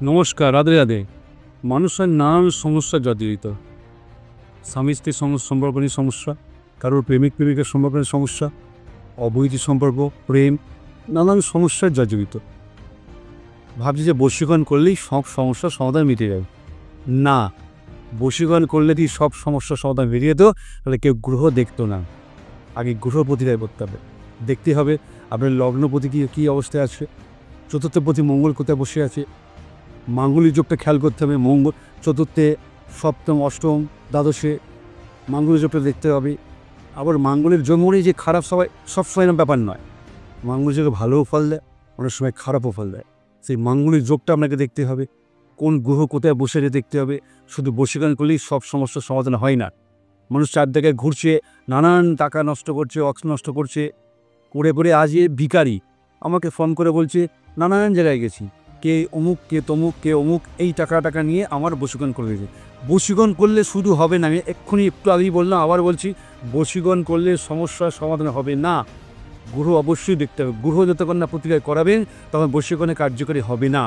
নমস্কার, রাধে রাধে। মানুষের নানান সমস্যা জর্জরিত। স্বামী স্ত্রীর সম্পর্ক নিয়ে সমস্যা, কারোর প্রেমিক প্রেমিকের সম্পর্ক নিয়ে সমস্যা, অবৈধ সম্পর্ক, প্রেম, নানান সমস্যায় জর্জরিত। ভাবছি যে বশীকরণ করলেই সব সমস্যার সমাধান মিটে যাবে। না, বশীকরণ করলে কি সব সমস্যার সমাধান মিটিয়ে যেত, তাহলে কেউ গ্রহ দেখতো না। আগে গ্রহ প্রতিরায় করতে হবে, দেখতে হবে আপনার লগ্নপতি কী অবস্থায় আছে, চতুর্থ প্রতি মঙ্গল কোথায় বসে আছে, মাঙ্গলিক যোগটা খেয়াল করতে হবে। মঙ্গল চতুর্থে, সপ্তম, অষ্টম, দ্বাদশে মাঙ্গলিক যোগটা দেখতে হবে। আবার মাঙ্গলের জন্মই যে খারাপ সবসময় এরকম ব্যাপার নয়। মাঙ্গলিক যোগে ভালোও ফল দেয়, অনেক সময় খারাপও ফল দেয়। সেই মাঙ্গলিক যোগটা আপনাকে দেখতে হবে, কোন গ্রহ কোথায় বসে দেখতে হবে। শুধু বশীকরণ করলেই সব সমস্যার সমাধান হয় না। মানুষ চারদিকে ঘুরছে, নানান টাকা নষ্ট করছে, অর্থ নষ্ট করছে, করে আজ এ ভিখারি আমাকে ফোন করে বলছে নানান জায়গায় গেছি, কে অমুক, কে তমুক, কে অমুক এই টাকা নিয়ে আমার বশীকরণ করে দিয়েছে। বশীকরণ করলে শুধু হবে না, আমি এক্ষুনি একটু আগেই বললাম, আবার বলছি, বশীকরণ করলে সমস্যার সমাধান হবে না। গ্রহ অবশ্যই দেখতে হবে। গ্রহ যতক্ষণ না প্রতিকার করাবেন তখন বশীকরণে কার্যকরী হবে না।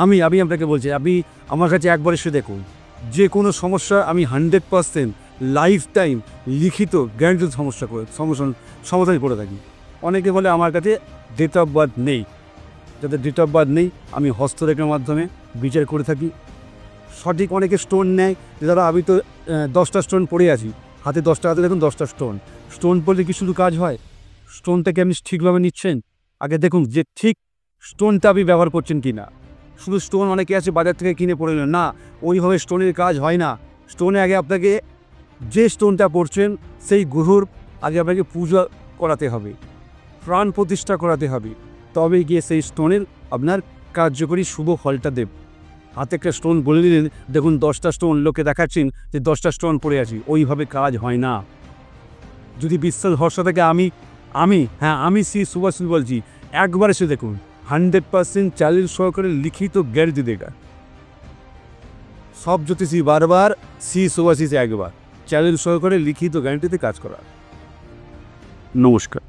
আমি আপনাকে বলছি, আপনি আমার কাছে একবার এসে দেখুন, যে কোনো সমস্যা আমি 100% লাইফ টাইম লিখিত গ্যারান্টি সমাধান করে থাকি। অনেকে বলে আমার কাছে ডেট অফ বার্থ নেই। যাদের ডেট অফ বার্থ নেই আমি হস্তরেখার মাধ্যমে বিচার করে থাকি। সঠিক অনেকে স্টোন নেয়, যে দাদা আমি তো 10টা স্টোন পড়ে আছি, হাতে 10টা, হাতে দেখুন 10টা স্টোন পড়লে কি শুধু কাজ হয়? স্টোনটাকে আপনি ঠিকভাবে নিচ্ছেন? আগে দেখুন যে ঠিক স্টোনটা আপনি ব্যবহার করছেন কি না। শুধু স্টোন অনেকে আছে বাজার থেকে কিনে পড়ে না, ওইভাবে স্টোনের কাজ হয় না। স্টোনে আগে আপনাকে যে স্টোনটা পড়ছেন সেই গ্রহর আগে আপনাকে পূজা করাতে হবে, প্রাণ প্রতিষ্ঠা করাতে হবে, তবে গিয়ে সেই স্টোনের আপনার কার্যকরী শুভ ফলটা দেব। হাতে একটা স্টোন বলে দিলেন, দেখুন 10টা স্টোন, লোকে দেখাচ্ছেন যে 10টা স্টোন পড়ে আছি, ওইভাবে কাজ হয় না। যদি বিশ্বাস ভরসা থাকে আমি শ্রী সুভাষ বলছি, একবার এসে দেখুন, 100% চ্যালেঞ্জ সহকারে লিখিত গ্যারেন্টি দেখা। সব জ্যোতিষী বারবার, শ্রী সুভাষিস একবার, চ্যালেঞ্জ সহকারে লিখিত গ্যারেন্টিতে কাজ করা। নমস্কার।